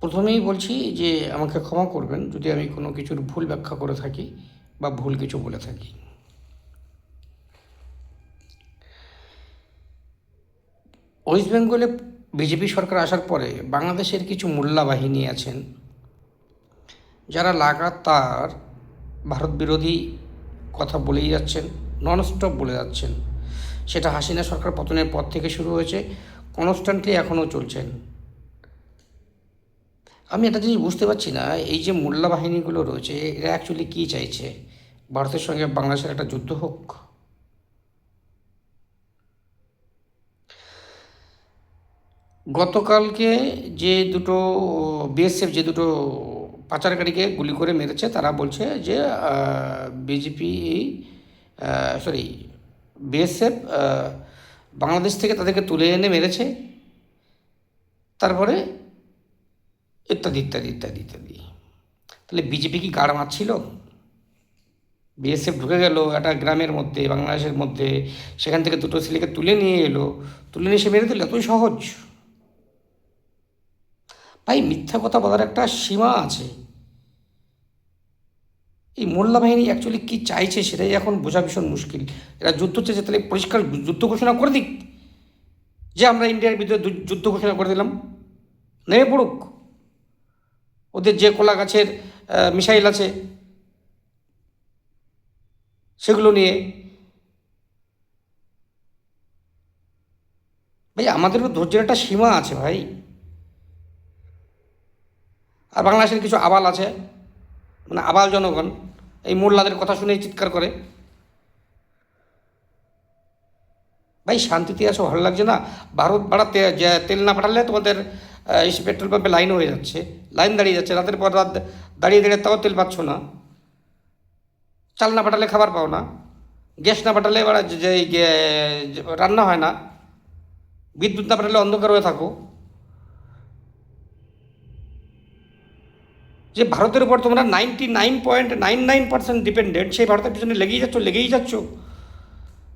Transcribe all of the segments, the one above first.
প্রথমেই বলছি যে আমাকে ক্ষমা করবেন যদি আমি কোনো কিছুর ভুল ব্যাখ্যা করে থাকি বা ভুল কিছু বলে থাকি। ওয়েস্ট বেঙ্গলে বিজেপি সরকার আসার পরে বাংলাদেশের কিছু মোল্লা বাহিনী আছেন যারা লাগাতার ভারত বিরোধী কথা বলেই যাচ্ছেন, ননস্টপ বলে যাচ্ছেন। সেটা হাসিনা সরকার পতনের পর থেকে শুরু হয়েছে, কনস্ট্যান্টলি এখনও চলছেন। আমি একটা জিনিস বুঝতে পারছি না, এই যে মোল্লা বাহিনীগুলো রয়েছে এরা অ্যাকচুয়ালি কী চাইছে? ভারতের সঙ্গে বাংলাদেশের একটা যুদ্ধ হোক? গতকালকে যে দুটো বিএসএফ যে দুটো পাচারকারীকে গুলি করে মেরেছে তারা বলছে যে বিজেপি সরি বিএসএফ বাংলাদেশ থেকে তাদেরকে তুলে এনে মেরেছে, তারপরে ইত্যাদি ইত্যাদি ইত্যাদি ইত্যাদি। তাহলে বিজেপি কি গাড় মারছিল? বিএসএফ ঢুকে গেল একটা গ্রামের মধ্যে, বাংলাদেশের মধ্যে, সেখান থেকে দুটো ছেলেকে তুলে নিয়ে এলো, তুলে নিয়ে এসে মেরে দিল, এতই সহজ? ভাই, মিথ্যা কথা বলার একটা সীমা আছে। এই মোল্লা বাহিনী অ্যাকচুয়ালি কী চাইছে সেটাই এখন বোঝা ভীষণ মুশকিল। এরা যুদ্ধ চাইছে, তাহলে পরিষ্কার যুদ্ধ ঘোষণা করে দিক, যে আমরা ইন্ডিয়ার বিরুদ্ধে যুদ্ধ ঘোষণা করে দিলাম, নেমে পড়ুক। ওদের যে কলা গাছের মিসাইল আছে সেগুলো নিয়ে। ভাই, আমাদেরও ধৈর্যের একটা সীমা আছে ভাই। আর বাংলাদেশের কিছু আবাল আছে, মানে আবাল জনগণ, এই মোল্লাদের কথা শুনেই চিৎকার করে। ভাই, শান্তিতে আসো, ভালো লাগছে না? ভারত বাড়াতে যে তেল না পাঠালে তোমাদের এসে পেট্রোল পাম্পে লাইন হয়ে যাচ্ছে, লাইন দাঁড়িয়ে যাচ্ছে, রাতের পর রাত দাঁড়িয়ে দাঁড়িয়ে তাও তেল পাচ্ছ না। চাল না পাঠালে খাবার পাও না, গ্যাস না পাঠালে এবার রান্না হয় না, বিদ্যুৎ না পাঠালে অন্ধকার হয়ে থাকো। যে ভারতের উপর তোমরা 99.99% ডিপেন্ডেন্ট, সেই ভারতের পিছনে লেগেই যাচ্ছ।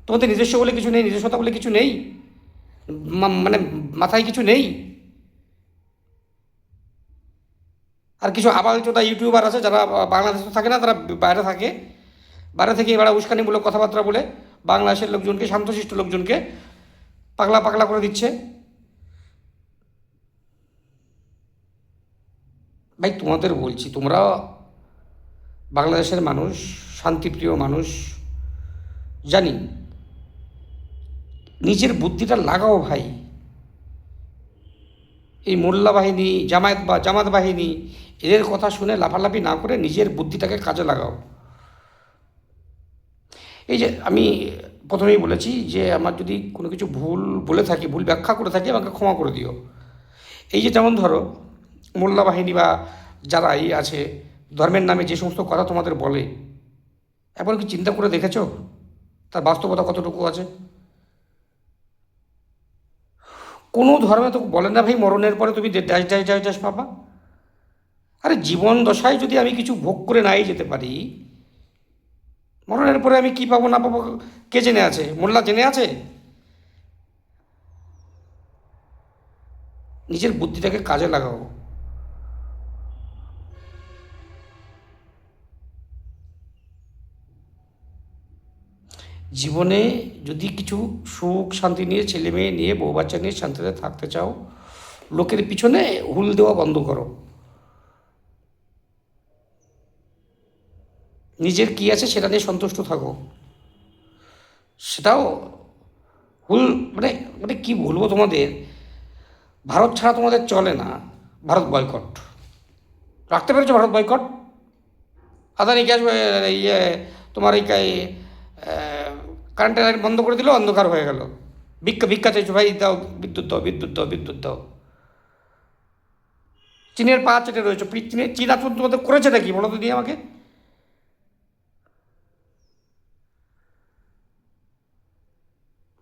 তোমাদের নিজস্ব বলে কিছু নেই, নিজস্বতা বলে কিছু নেই, মানে মাথায় কিছু নেই। আর কিছু আবালচোদা ইউটিউবার আছে যারা বাংলাদেশে থাকে না, তারা বাইরে থাকে, বাইরে থেকে এবার উস্কানিমূলক কথাবার্তা বলে বাংলাদেশের লোকজনকে, শান্তশিষ্ট লোকজনকে পাগলা পাগলা করে দিচ্ছে। ভাই, তোমাদের বলছি, তোমরা বাংলাদেশের মানুষ, শান্তিপ্রিয় মানুষ, জানি, নিজের বুদ্ধিটা লাগাও ভাই। এই মোল্লা বাহিনী, জামাত বাহিনী, এদের কথা শুনে লাফালাফি না করে নিজের বুদ্ধিটাকে কাজে লাগাও। এই যে আমি প্রথমেই বলেছি যে আমার যদি কোনো কিছু ভুল বলে থাকি, ভুল ব্যাখ্যা করে থাকি, আমাকে ক্ষমা করে দিও। এই যে যেমন ধরো মোল্লা বাহিনী বা যারা এই আছে, ধর্মের নামে যে সমস্ত কথা তোমাদের বলে, একবার কি চিন্তা করে দেখেছো তার বাস্তবতা কতটুকু আছে? কোনো ধর্মে তো বলে না ভাই মরণের পরে তুমি ড্যাশ ড্যাশ ড্যাশ ড্যাশ পাবা। আরে, জীবন দশায় যদি আমি কিছু ভোগ করে নাই যেতে পারি, মরণের পরে আমি কি পাবো না পাবো কে জেনে আছে? মোল্লা জেনে আছে? নিজের বুদ্ধিটাকে কাজে লাগাও। জীবনে যদি কিছু সুখ শান্তি নিয়ে, ছেলে মেয়ে নিয়ে, বউ বাচ্চা নিয়ে শান্তিতে থাকতে চাও, লোকের পিছনে হুল দেওয়া বন্ধ করো। নিজের কি আছে সেটা নিয়ে সন্তুষ্ট থাকো। সেটাও হুল, মানে মানে কি বলবো তোমাদের, ভারত ছাড়া তোমাদের চলে না। ভারত বয়কট রাখতে পেরেছো? ভারত বয়কট, আদানি গ্যাস ইয়ে তোমার এই কারেন্টের লাইন বন্ধ করে দিল, অন্ধকার হয়ে গেল। ভিক্ষা ভিক্ষা চাইছো, ভাই দাও, বিদ্যুৎ দাও, বিদ্যুৎ দাও, বিদ্যুৎ দাও। চীনের পা চেটে রয়েছে, চীন এখন তোমাদের করেছে নাকি বলো তো দিয়ে আমাকে?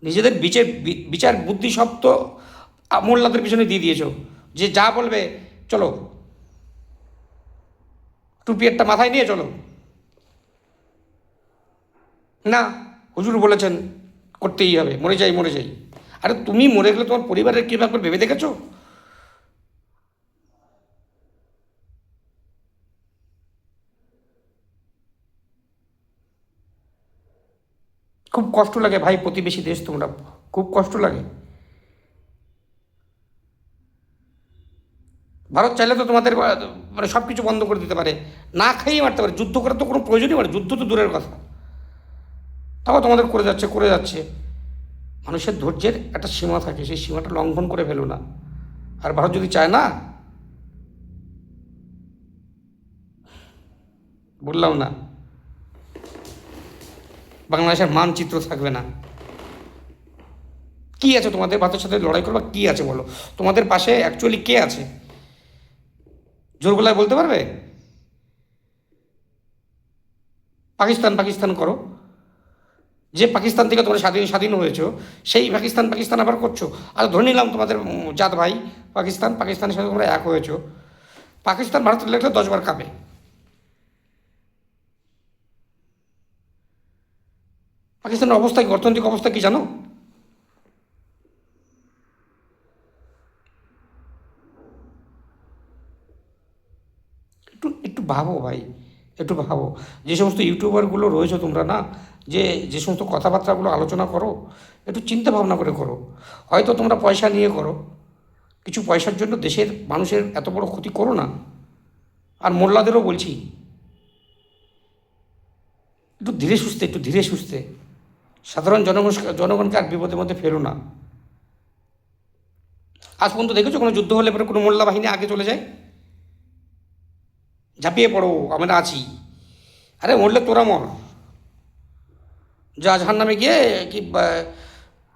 নিজেদের বিচার বুদ্ধি সব তো মোল্লাদের পিছনে দিয়ে দিয়েছো, যে যা বলবে চলো, টুপি একটা মাথায় নিয়ে চলো। না, হুজুর বলেছেন করতেই হবে, মরে যাই মরে যাই। আরে, তুমি মরে গেলে তোমার পরিবারের কী ব্যাপার ভেবে দেখেছো? খুব কষ্ট লাগে ভাই, প্রতিবেশী দেশ তোমরা, খুব কষ্ট লাগে। ভারত চাইলে তো তোমাদের মানে সব কিছু বন্ধ করে দিতে পারে, না খাইয়ে মারতে পারে, যুদ্ধ করার তো কোনো প্রয়োজনই পড়ে, যুদ্ধ তো দূরের কথা। তাও তোমাদের করে যাচ্ছে করে যাচ্ছে। মানুষের ধৈর্যের একটা সীমা থাকে, সেই সীমাটা লঙ্ঘন করে ফেলো না। আর ভারত যদি চায় না, বললাম না, বাংলাদেশের মানচিত্র থাকবে না। কি আছে তোমাদের ভারতের সাথে লড়াই করবা, কি আছে বলো? তোমাদের পাশে অ্যাকচুয়ালি কে আছে? জোর গলায় বলতে পারবে? পাকিস্তান পাকিস্তান করো। যে পাকিস্তান থেকে তোমরা স্বাধীন স্বাধীন হয়েছো, সেই পাকিস্তান পাকিস্তান আবার করছো। আর ধরে নিলাম তোমাদের জাত ভাই পাকিস্তান, পাকিস্তানের সাথে তোমরা এক হয়েছো। পাকিস্তান ভারতের লেখলে 10 বার কাঁপে। পাকিস্তানের অবস্থা কি, অর্থনৈতিক অবস্থা কি জানো? একটু একটু ভাবো ভাই, একটু ভাবো। যে সমস্ত ইউটিউবারগুলো রয়েছে তোমরা না, যে যে সমস্ত কথাবার্তাগুলো আলোচনা করো, একটু চিন্তা ভাবনা করে করো। হয়তো তোমরা পয়সা নিয়ে করো, কিছু পয়সার জন্য দেশের মানুষের এত বড় ক্ষতি করো না। আর মোল্লাদেরও বলছি, একটু ধীরে সুস্থে, একটু ধীরে সুস্থে। সাধারণ জনগণকে আর বিপদের মধ্যে ফেলো না। আজ পর্যন্ত দেখেছো কোনো যুদ্ধ হলে পরে কোনো মোল্লা বাহিনী আগে চলে যায়? ঝাঁপিয়ে পড়ো, আমরা আছি। আরে মরলে তোরা মর, যা জাহান নামে গিয়ে কি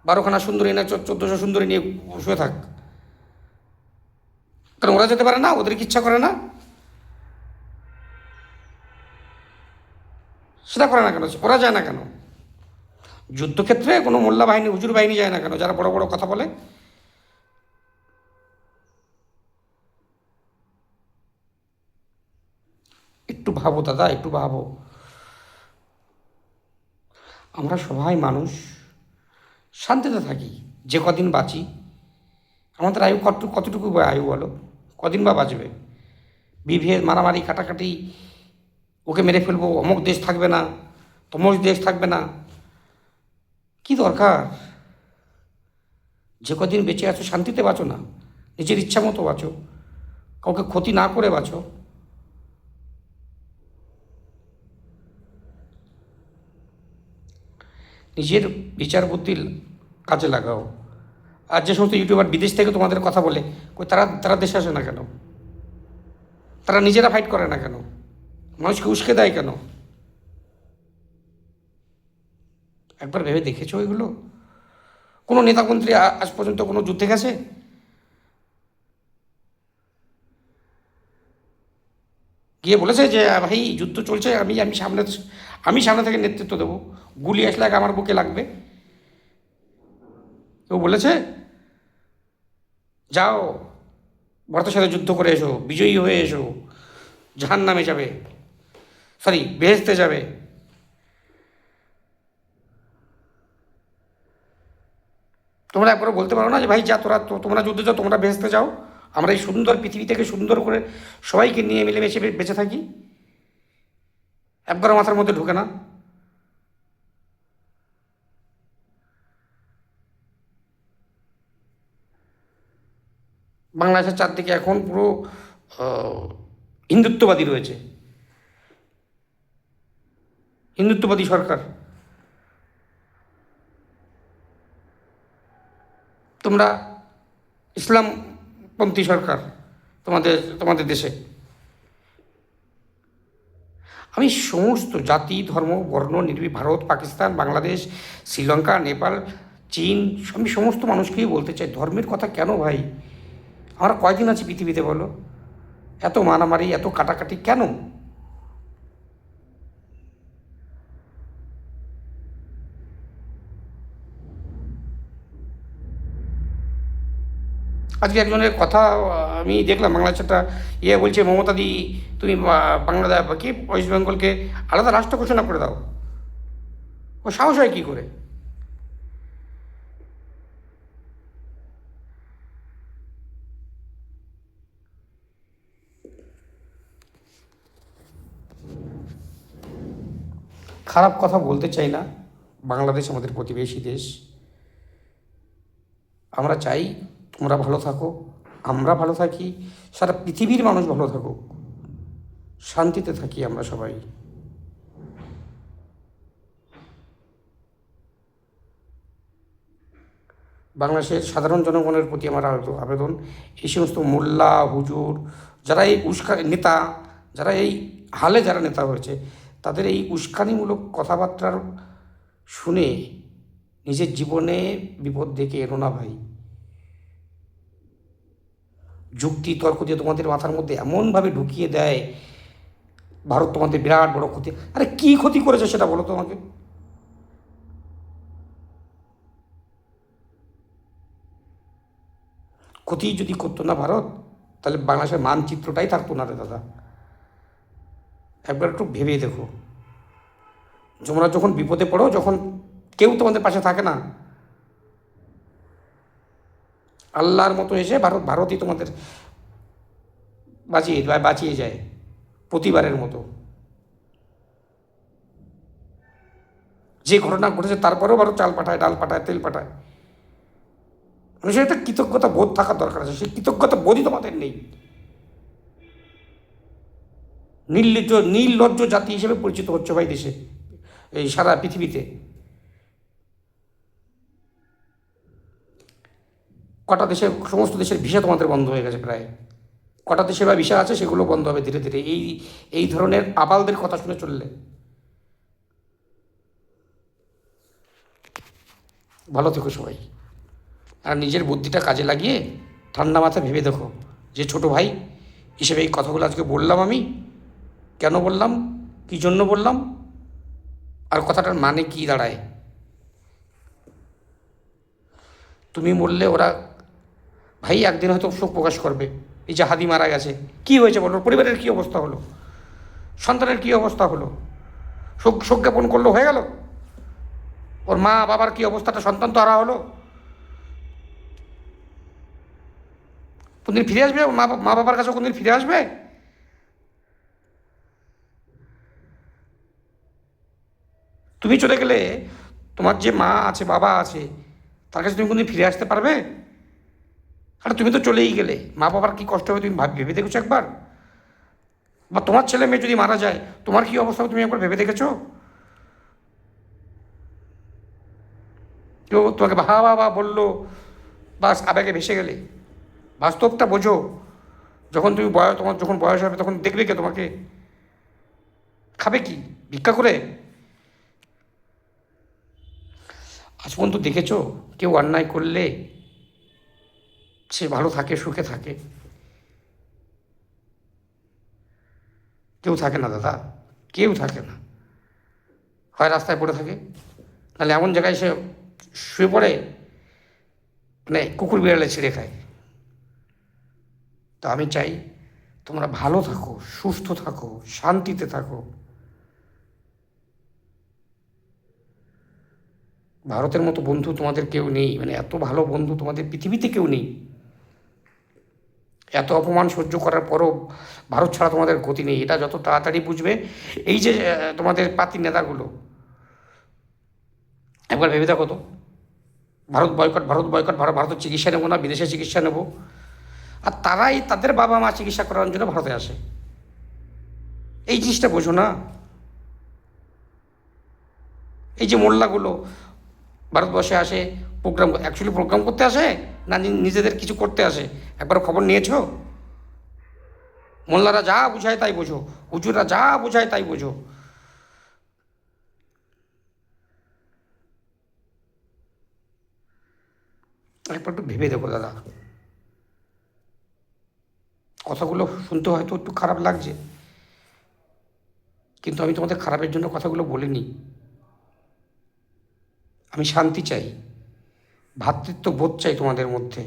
12খানা সুন্দরী না 1400 সুন্দরী নিয়ে শুয়ে থাক। কারণ ওরা যেতে পারে না, ওদের কি ইচ্ছা করে না? সেটা করে না কেন, ওরা যায় না কেন? যুদ্ধক্ষেত্রে কোনো মোল্লা বাহিনী হুজুর বাহিনী যায় না কেন, যারা বড় বড় কথা বলে? একটু ভাবো দাদা, একটু ভাবো। আমরা সবাই মানুষ, শান্তিতে থাকি, যে কদিন বাঁচি। আমাদের আয়ু কতটুকু আয়ু বলো? কদিন বা বাঁচবে? বিভেদ, মারামারি, কাটাকাটি, ওকে মেরে ফেলবো, অমুক দেশ থাকবে না, তমুক দেশ থাকবে না, কি দরকার? যে কদিন বেঁচে আছো শান্তিতে বাঁচো না, নিজের ইচ্ছা মতো বাঁচো, কাউকে ক্ষতি না করে বাঁচো। নিজের বিচার বুদ্ধি কাজে লাগাও। আর যে সমস্ত ইউটিউবার বিদেশ থেকে তোমাদের কথা বলে, কই তারা তারা দেশে আসে না কেন? তারা নিজেরা ফাইট করে না কেন? মানুষকে উস্কে দেয় কেন? একবার ভেবে দেখেছো এগুলো? কোনো নেতামন্ত্রী আজ পর্যন্ত কোনো যুদ্ধে গেছে? গিয়ে বলেছে যে ভাই যুদ্ধ চলছে, আমি সামনে থেকে নেতৃত্ব দেবো, গুলি আসলে আগে আমার বুকে লাগবে"? কেউ বলেছে? যাও, ভারতের সাথে যুদ্ধ করে এসো, বিজয়ী হয়ে এসো, জাহান নামে যাবে, সরি বেহেস্তে যাবে। তোমরা একবারও বলতে পারো না যে ভাই যা তোমরা যুদ্ধে যাও, তোমরা বেহেস্তে যাও, আমরা এই সুন্দর পৃথিবী থেকে সুন্দর করে সবাইকে নিয়ে মিলেমিশে বেঁচে থাকি? একবারও মাথার মধ্যে ঢুকে না। বাংলাদেশের চারদিকে এখন পুরো আহ, হিন্দুত্ববাদী রয়েছে, হিন্দুত্ববাদী সরকার। তোমরা ইসলামপন্থী সরকার, তোমাদের তোমাদের দেশে। আমি সমস্ত জাতি ধর্ম বর্ণ ভারত পাকিস্তান বাংলাদেশ শ্রীলঙ্কা নেপাল চীন, আমি সমস্ত মানুষকেই বলতে চাই, ধর্মের কথা কেন ভাই? আমরা কয়দিন আছি পৃথিবীতে বলো? এত মারামারি, এত কাটাকাটি কেন? আজকে একজনের কথা আমি দেখলাম, বাংলাদেশ একটা বলছে, মমতাদি তুমি বাংলাদেশ কি ওয়েস্ট বেঙ্গলকে আলাদা রাষ্ট্র ঘোষণা করে দাও। ও সাহস হয় কী করে? খারাপ কথা বলতে চাই না, বাংলাদেশ আমাদের প্রতিবেশী দেশ। আমরা চাই তোমরা ভালো থাকো, আমরা ভালো থাকি, সারা পৃথিবীর মানুষ ভালো থাকুক, শান্তিতে থাকি আমরা সবাই। বাংলাদেশের সাধারণ জনগণের প্রতি আমার আবেদন, এই সমস্ত মোল্লা হুজুর যারা এই নেতা, যারা এই হালে যারা নেতা হয়েছে, তাদের এই উস্কানিমূলক কথাবার্তার শুনে নিজের জীবনে বিপদ ডেকে এনো না ভাই। যুক্তি তর্ক দিয়ে তোমাদের মাথার মধ্যে এমনভাবে ঢুকিয়ে দেয় ভারত তোমাদের বিরাট বড় ক্ষতি। আরে কি ক্ষতি করেছে সেটা বলো তোমাকে। ক্ষতি যদি করতো না ভারত, তাহলে বাংলাদেশের মানচিত্রটাই থাকতো না রে দাদা। একবার একটু ভেবে দেখো, তোমরা যখন বিপদে পড়ো, যখন কেউ তোমাদের পাশে থাকে না, আল্লাহর মতো এসে ভারতই তোমাদের বাঁচিয়ে যায় প্রতিবারের মতো। যে ঘটনা ঘটেছে তারপরেও ভারত চাল পাঠায়, ডাল পাঠায়, তেল পাঠায়। মানুষের একটা কৃতজ্ঞতা বোধ থাকার দরকার আছে, সেই কৃতজ্ঞতা বোধই তোমাদের নেই। নির্লজ্জ জাতি হিসেবে পরিচিত হচ্ছে ভাই দেশে, এই সারা পৃথিবীতে। কটা দেশে, সমস্ত দেশের ভিসা তোমাদের বন্ধ হয়ে গেছে প্রায়। কটা দেশে বা ভিসা আছে সেগুলো বন্ধ হবে ধীরে ধীরে, এই ধরনের আবালদের কথা শুনে চললে। ভালো থেকো সবাই, আর নিজের বুদ্ধিটা কাজে লাগিয়ে ঠান্ডা মাথায় ভেবে দেখো যে ছোট ভাই হিসেবে এই কথাগুলো আজকে বললাম আমি, কেন বললাম, কী জন্য বললাম, আর কথাটার মানে কী দাঁড়ায়। তুমি বললে ওরা ভাই একদিন হয়তো শোক প্রকাশ করবে, এই যে হাদি মারা গেছে, কী হয়েছে বলো, পরিবারের কী অবস্থা হলো, সন্তানের কী অবস্থা হলো, শোক জ্ঞাপন করলো, হয়ে গেল। ওর মা বাবার কী অবস্থাটা, সন্তান তো হারা হলো। কোনদিন ফিরে আসবে মা বাবার কাছে, কোনদিন ফিরে আসবে? তুমি চলে গেলে তোমার যে মা আছে, বাবা আছে, তার কাছে তুমি কোনদিন ফিরে আসতে পারবে? আর তুমি তো চলেই গেলে, মা বাবার কী কষ্ট হবে তুমি ভেবে দেখেছো একবার? বা তোমার ছেলে মেয়ে যদি মারা যায়, তোমার কী অবস্থা হবে তুমি একবার ভেবে দেখেছো? কেউ তোমাকে বাবা বললো, বাস আবেগে ভেসে গেলে। বাস্তবটা বোঝো, যখন তুমি তোমার যখন বয়স হবে তখন দেখবে কে তোমাকে? খাবে কি, ভিক্ষা করে? আজ পর্যন্ত দেখেছো কেউ অন্যায় করলে সে ভালো থাকে, সুখে থাকে? কেউ থাকে না দাদা, কেউ থাকে না। হয় রাস্তায় পড়ে থাকে, নাহলে এমন জায়গায় সে শুয়ে পড়ে মানে কুকুর বিড়ালে ছিঁড়ে খায়। তো আমি চাই তোমরা ভালো থাকো, সুস্থ থাকো, শান্তিতে থাকো। ভারতের মতো বন্ধু তোমাদের কেউ নেই, মানে এত ভালো বন্ধু তোমাদের পৃথিবীতে কেউ নেই। এত অপমান সহ্য করার পরও ভারত ছাড়া তোমাদের গতি নেই, এটা যত তাড়াতাড়ি বুঝবে। এই যে তোমাদের পাতি নেতাগুলো, একবার ভেবে দেখো তো, ভারতের চিকিৎসা নেবো না, বিদেশে চিকিৎসা নেবো, আর তারাই তাদের বাবা মা চিকিৎসা করার জন্য ভারতে আসে। এই জিনিসটা বোঝো না। এই যে মোল্লাগুলো ভারতবর্ষে আসে, প্রোগ্রাম করতে আসে না নিজেদের কিছু করতে আসে, একবার খবর নিয়েছো? মোল্লারা যা বুঝায় তাই বোঝো, হুজুররা যা বোঝায় তাই বোঝো। একবার একটু ভেবে দেখো দাদা। কথাগুলো শুনতে হয়তো একটু খারাপ লাগছে, কিন্তু আমি তোমাদের খারাপের জন্য কথাগুলো বলিনি। আমি শান্তি চাই, ভ্রাতৃত্ব বোধ চাই তোমাদের মধ্যে।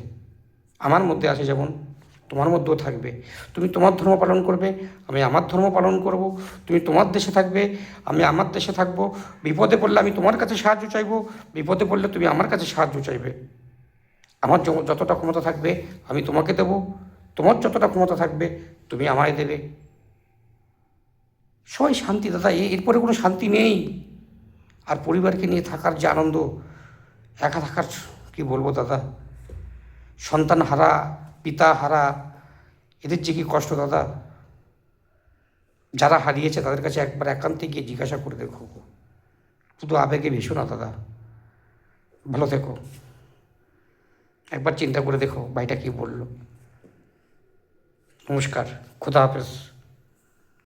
আমার মধ্যে আছে যেমন, তোমার মধ্যেও থাকবে। তুমি তোমার ধর্ম পালন করবে, আমি আমার ধর্ম পালন করব। তুমি তোমার দেশে থাকবে, আমি আমার দেশে থাকব। বিপদে পড়লে আমি তোমার কাছে সাহায্য চাইব, বিপদে পড়লে তুমি আমার কাছে সাহায্য চাইবে। আমার যতটা ক্ষমতা থাকবে আমি তোমাকে দেব, তোমার যতটা ক্ষমতা থাকবে তুমি আমায় দেবে। সবাই শান্তি দাদা, এরপরে কোনো শান্তি নেই। আর পরিবারকে নিয়ে থাকার যে আনন্দ, একা থাকার কি বলবো দাদা, সন্তান হারা, পিতা হারা, এদের যে কি কষ্ট দাদা। যারা হারিয়েছে তাদের কাছে একবার একান্তে গিয়ে জিজ্ঞাসা করে দেখো, শুধু আবেগে ভেসো না দাদা। ভালো থেকো, একবার চিন্তা করে দেখো ভাইটা কি বললো। নমস্কার, খুদা হাফেজ।